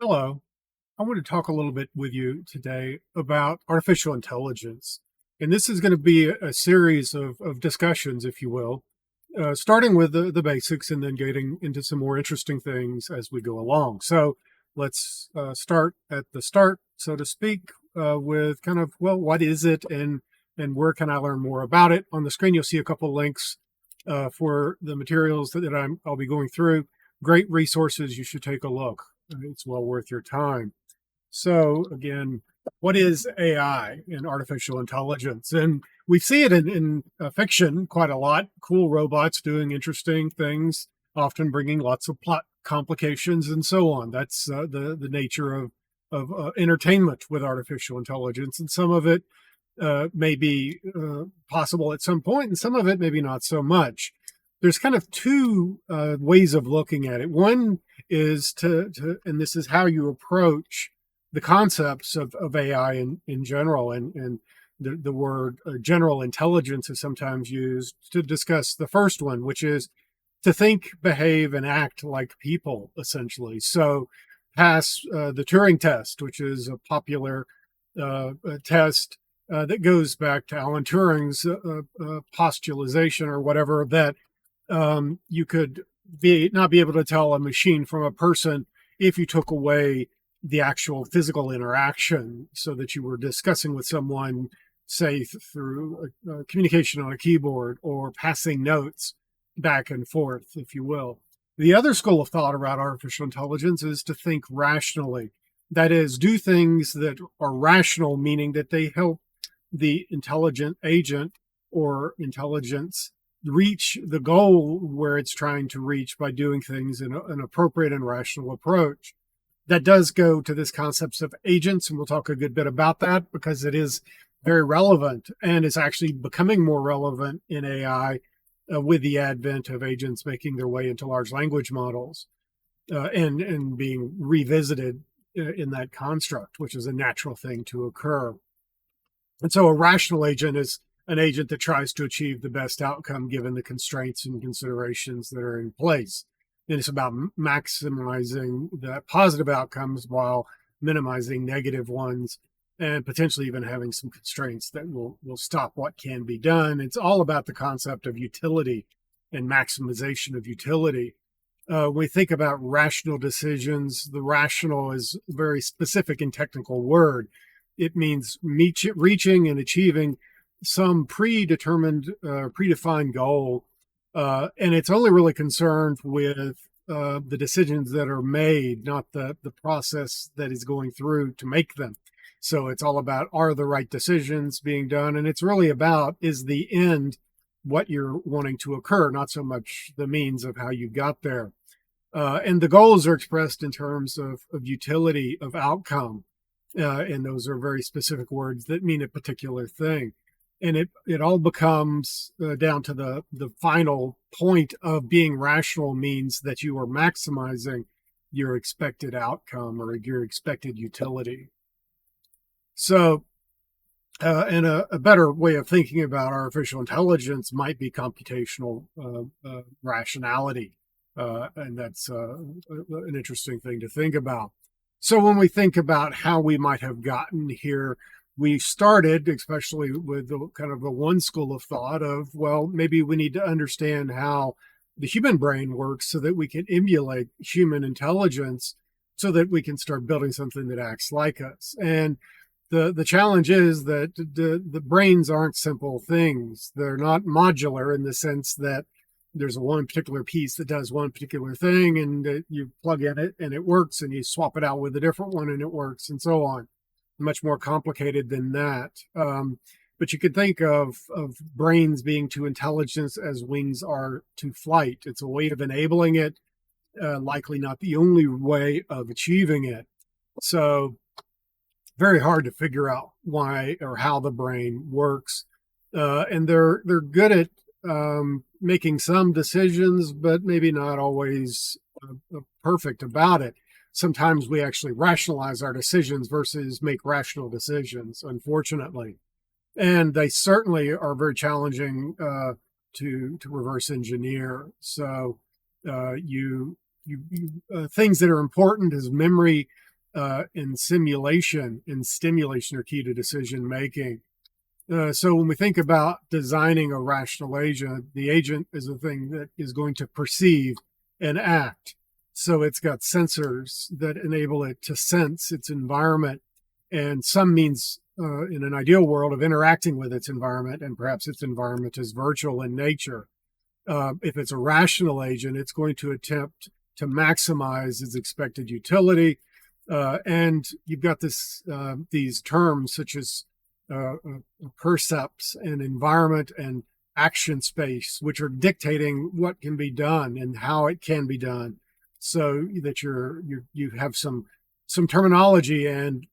Hello. I want to talk a little bit with you today about artificial intelligence. And this is going to be a series of discussions, if you will, starting with the basics and then getting into some more interesting things as we go along. So let's start at the start, so to speak, with kind of, well, what is it and where can I learn more about it? On the screen, you'll see a couple links for the materials I'll be going through. Great resources. You should take a look. It's well worth your time. So again, what is AI and artificial intelligence? And we see it in fiction quite a lot. Cool robots doing interesting things, often bringing lots of plot complications and so on. That's the nature of entertainment with artificial intelligence, and some of it may be possible at some point, and some of it maybe not so much. There's kind of two ways of looking at it. One is and this is how you approach the concepts of AI in general, and the word general intelligence is sometimes used to discuss the first one, which is to think, behave, and act like people, essentially. So pass the Turing test, which is a popular test that goes back to Alan Turing's postulation or whatever, that you could not be able to tell a machine from a person if you took away the actual physical interaction, so that you were discussing with someone, say through communication on a keyboard or passing notes back and forth, if you will. The other school of thought about artificial intelligence is to think rationally. That is, do things that are rational, meaning that they help the intelligent agent or intelligence reach the goal where it's trying to reach by doing things in an appropriate and rational approach. That does go to this concept of agents, and we'll talk a good bit about that because it is very relevant, and it's actually becoming more relevant in AI with the advent of agents making their way into large language models and being revisited in that construct, which is a natural thing to occur. And so a rational agent is an agent that tries to achieve the best outcome given the constraints and considerations that are in place. And it's about maximizing the positive outcomes while minimizing negative ones, and potentially even having some constraints that will stop what can be done. It's all about the concept of utility and maximization of utility. When we think about rational decisions, the rational is a very specific and technical word. It means reaching and achieving some predetermined, predefined goal. And it's only really concerned with the decisions that are made, not the process that is going through to make them. So it's all about, are the right decisions being done? And it's really about, is the end what you're wanting to occur, not so much the means of how you got there. And the goals are expressed in terms of utility, of outcome. And those are very specific words that mean a particular thing. And it all becomes down to the final point of being rational, means that you are maximizing your expected outcome or your expected utility. So, and a better way of thinking about artificial intelligence might be computational rationality. And that's an interesting thing to think about. So when we think about how we might have gotten here, we started, especially with the kind of the one school of thought of, well, maybe we need to understand how the human brain works so that we can emulate human intelligence, so that we can start building something that acts like us. And the challenge is that the brains aren't simple things. They're not modular in the sense that there's one particular piece that does one particular thing, and you plug in it and it works, and you swap it out with a different one and it works, and so on. Much more complicated than that. But you could think of brains being to intelligence as wings are to flight. It's a way of enabling it, likely not the only way of achieving it. So very hard to figure out why or how the brain works. And they're good at making some decisions, but maybe not always perfect about it. Sometimes we actually rationalize our decisions versus make rational decisions, unfortunately. And they certainly are very challenging to reverse engineer. So you things that are important is memory, and simulation and stimulation are key to decision making. So when we think about designing a rational agent, the agent is a thing that is going to perceive and act. So it's got sensors that enable it to sense its environment, and some means in an ideal world of interacting with its environment, and perhaps its environment is virtual in nature. If it's a rational agent, it's going to attempt to maximize its expected utility. And you've got these terms such as percepts and environment and action space, which are dictating what can be done and how it can be done, so that you have some terminology and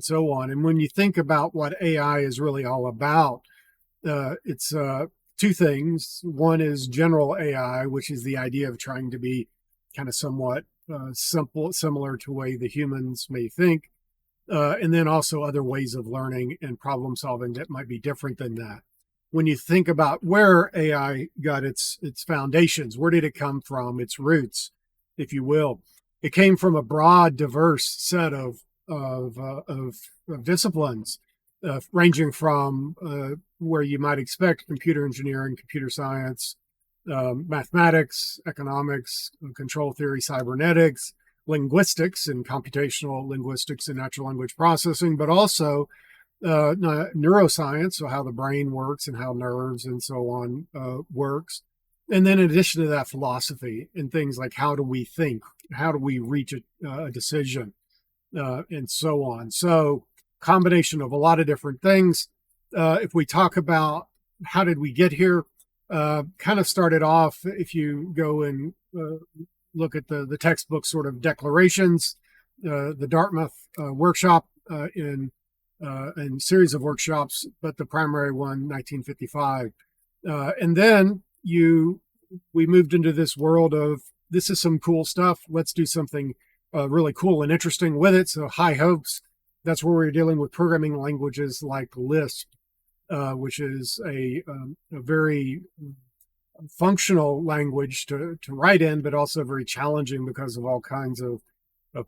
so on. And when you think about what AI is really all about, it's two things. One is general AI, which is the idea of trying to be kind of somewhat simple, similar to the way the humans may think. And then also other ways of learning and problem solving that might be different than that. When you think about where AI got its foundations, where did it come from, its roots, if you will, it came from a broad, diverse set of disciplines, ranging from where you might expect computer engineering, computer science, mathematics, economics, control theory, cybernetics, linguistics and computational linguistics and natural language processing, but also neuroscience, so how the brain works and how nerves and so on works. And then in addition to that, philosophy and things like how do we think, how do we reach a decision, and so on. So combination of a lot of different things. If we talk about how did we get here, kind of started off, if you go and look at the textbook sort of declarations, the Dartmouth workshop in series of workshops, but the primary one, 1955. And then we moved into this world of, this is some cool stuff. Let's do something really cool and interesting with it. So high hopes. That's where we're dealing with programming languages like Lisp, which is a very functional language to write in, but also very challenging because of all kinds of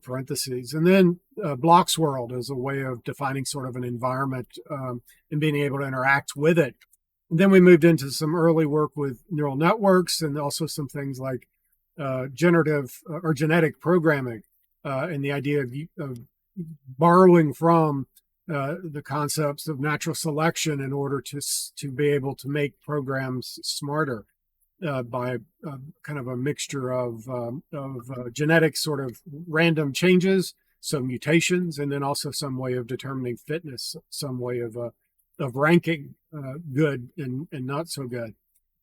parentheses. And then Block's World is a way of defining sort of an environment and being able to interact with it. And then we moved into some early work with neural networks and also some things like generative or genetic programming, and the idea of borrowing from the concepts of natural selection in order to be able to make programs smarter by kind of a mixture of genetic sort of random changes, some mutations, and then also some way of determining fitness, some way of ranking good and not so good.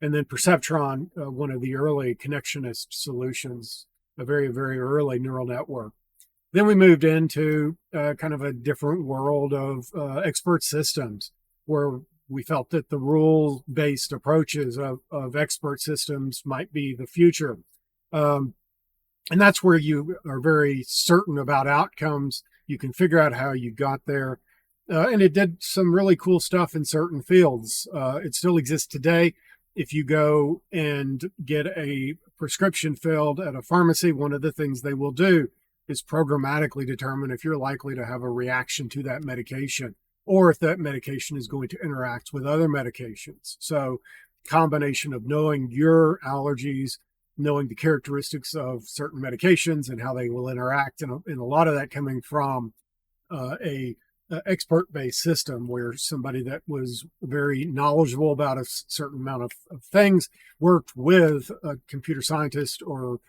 And then perceptron, one of the early connectionist solutions, a very, very early neural network. Then we moved into kind of a different world of expert systems, where we felt that the rule-based approaches of expert systems might be the future. And that's where you are very certain about outcomes. You can figure out how you got there. And it did some really cool stuff in certain fields. It still exists today. If you go and get a prescription filled at a pharmacy, one of the things they will do is programmatically determine if you're likely to have a reaction to that medication, or if that medication is going to interact with other medications. So combination of knowing your allergies, knowing the characteristics of certain medications and how they will interact, and a lot of that coming from a expert-based system where somebody that was very knowledgeable about a certain amount of things worked with a computer scientist or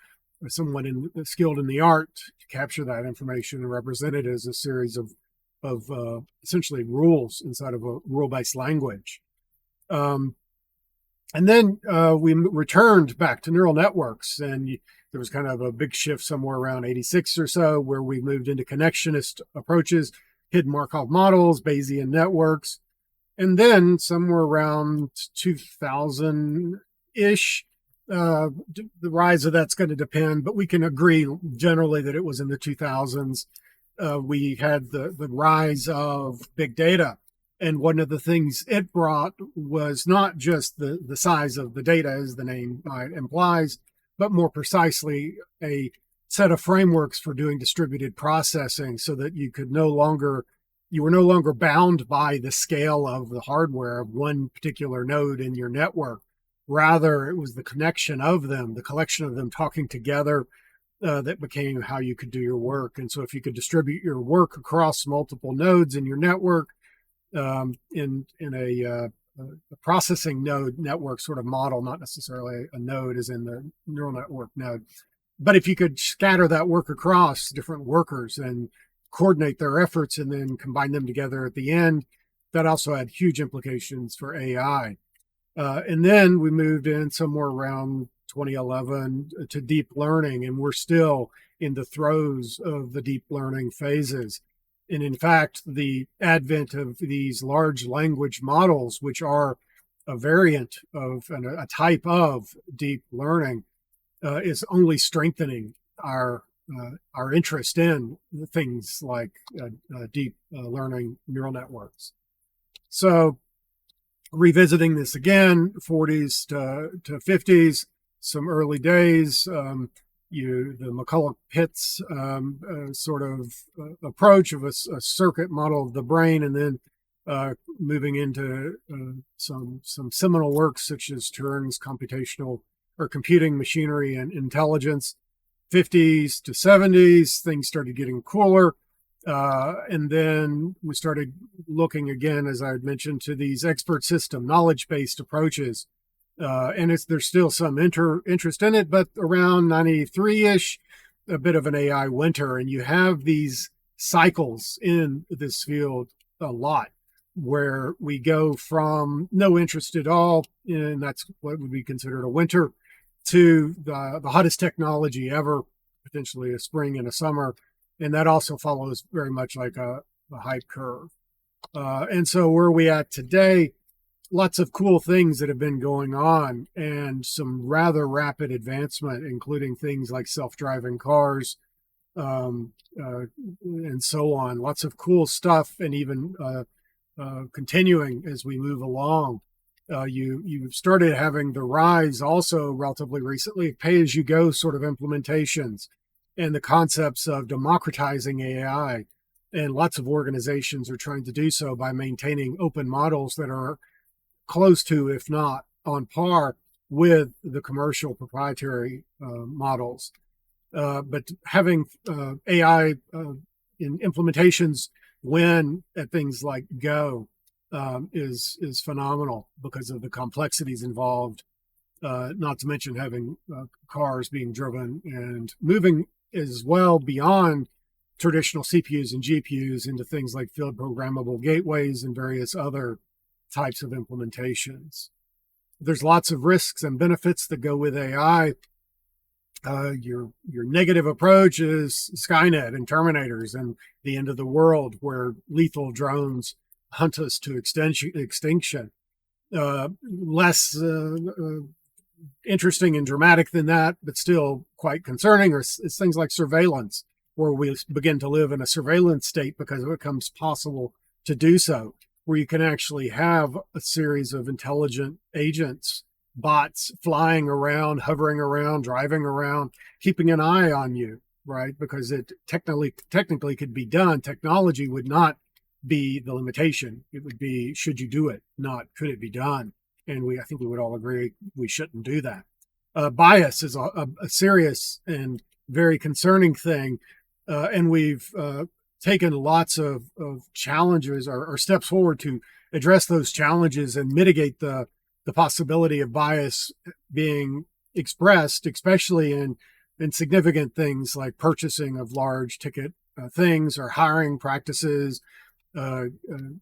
someone skilled in the art to capture that information and represent it as a series of essentially rules inside of a rule-based language. And then we returned back to neural networks, and there was kind of a big shift somewhere around 86 or so, where we moved into connectionist approaches, hidden Markov models, Bayesian networks. And then somewhere around 2000-ish, the rise of that's going to depend, but we can agree generally that it was in the 2000s. We had the rise of big data. And one of the things it brought was not just the size of the data, as the name implies, but more precisely a set of frameworks for doing distributed processing so that you were no longer bound by the scale of the hardware of one particular node in your network. Rather, it was the connection of them, the collection of them talking together, that became how you could do your work. And so if you could distribute your work across multiple nodes in your network, in a processing node network sort of model, not necessarily a node as in the neural network node, but if you could scatter that work across different workers and coordinate their efforts and then combine them together at the end, that also had huge implications for AI. And then we moved in somewhere around 2011 to deep learning, and we're still in the throes of the deep learning phases. And in fact, the advent of these large language models, which are a variant of and a type of deep learning, is only strengthening our interest in things like deep learning neural networks. So, revisiting this again, 40s to 50s, some early days, the McCulloch-Pitts sort of approach of a circuit model of the brain, and then moving into some seminal works such as Turing's computational or computing machinery and intelligence. 50s to 70s, things started getting cooler. And then we started looking again, as I had mentioned, to these expert system, knowledge-based approaches. And there's still some interest in it, but around 93-ish, a bit of an AI winter. And you have these cycles in this field a lot, where we go from no interest at all, and that's what would be considered a winter, to the hottest technology ever, potentially a spring and a summer. And that also follows very much like a hype curve. And so where are we at today? Lots of cool things that have been going on and some rather rapid advancement, including things like self-driving cars, and so on. Lots of cool stuff, and even continuing as we move along. You've started having the rise also relatively recently, pay-as-you-go sort of implementations and the concepts of democratizing AI. And lots of organizations are trying to do so by maintaining open models that are close to, if not on par with, the commercial proprietary models. But having AI in implementations win at things like Go is phenomenal because of the complexities involved, not to mention having cars being driven and moving as well beyond traditional CPUs and GPUs into things like field programmable gateways and various other types of implementations. There's lots of risks and benefits that go with AI. Your negative approach is Skynet and Terminators and the end of the world, where lethal drones hunt us to extinction. Less interesting and dramatic than that, but still quite concerning, or it's things like surveillance, where we begin to live in a surveillance state because it becomes possible to do so, where you can actually have a series of intelligent agents, bots flying around, hovering around, driving around, keeping an eye on you, right? Because it technically could be done. Technology would not be the limitation. It would be, should you do it, not could it be done? And I think we would all agree we shouldn't do that. Bias is a serious and very concerning thing. And we've taken lots of challenges or steps forward to address those challenges and mitigate the possibility of bias being expressed, especially in significant things like purchasing of large ticket things or hiring practices,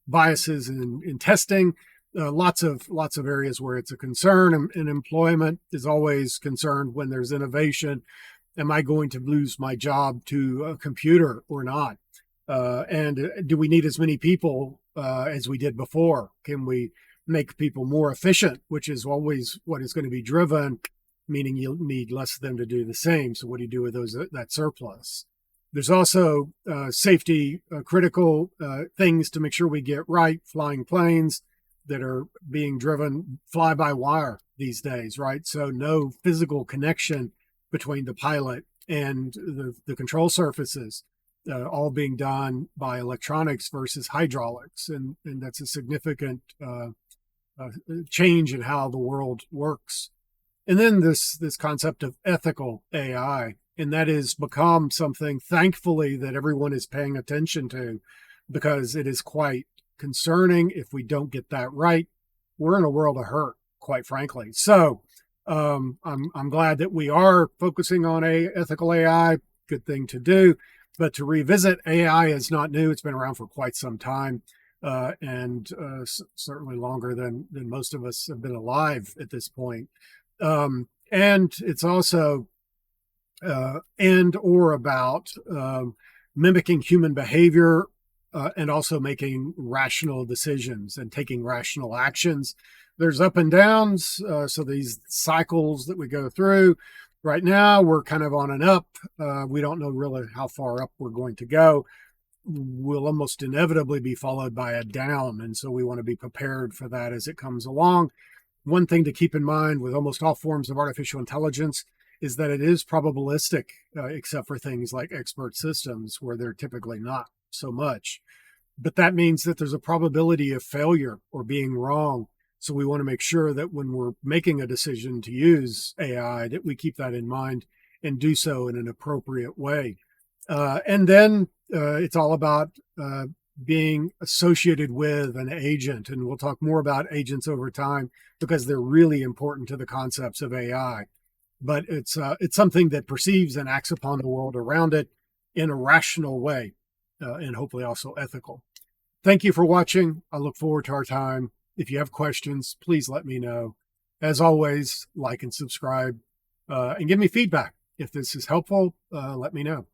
biases in testing. Lots of areas where it's a concern, and employment is always concerned when there's innovation. Am I going to lose my job to a computer or not? And do we need as many people as we did before? Can we make people more efficient, which is always what is going to be driven, meaning you'll need less of them to do the same. So what do you do with that surplus? There's also safety critical things to make sure we get right. Flying planes that are being driven fly by wire these days, right? So no physical connection between the pilot and the control surfaces all being done by electronics versus hydraulics. And that's a significant change in how the world works. And then this concept of ethical AI, and that has become something, thankfully, that everyone is paying attention to, because it is quite concerning if we don't get that right. We're in a world of hurt, quite frankly. So I'm glad that we are focusing on ethical AI. Good thing to do. But to revisit, AI is not new. It's been around for quite some time, and certainly longer than most of us have been alive at this point. And it's also and or about mimicking human behavior, and also making rational decisions and taking rational actions. There's up and downs, so these cycles that we go through. Right now, we're kind of on an up. We don't know really how far up we're going to go. Will almost inevitably be followed by a down, and so we want to be prepared for that as it comes along. One thing to keep in mind with almost all forms of artificial intelligence is that it is probabilistic, except for things like expert systems, where they're typically not so much. But that means that there's a probability of failure or being wrong. So we want to make sure that when we're making a decision to use AI, that we keep that in mind and do so in an appropriate way. And then it's all about being associated with an agent. And we'll talk more about agents over time, because they're really important to the concepts of AI. But it's something that perceives and acts upon the world around it in a rational way, and hopefully also ethical. Thank you for watching. I look forward to our time. If you have questions, please let me know. As always, like and subscribe, and give me feedback. If this is helpful, let me know.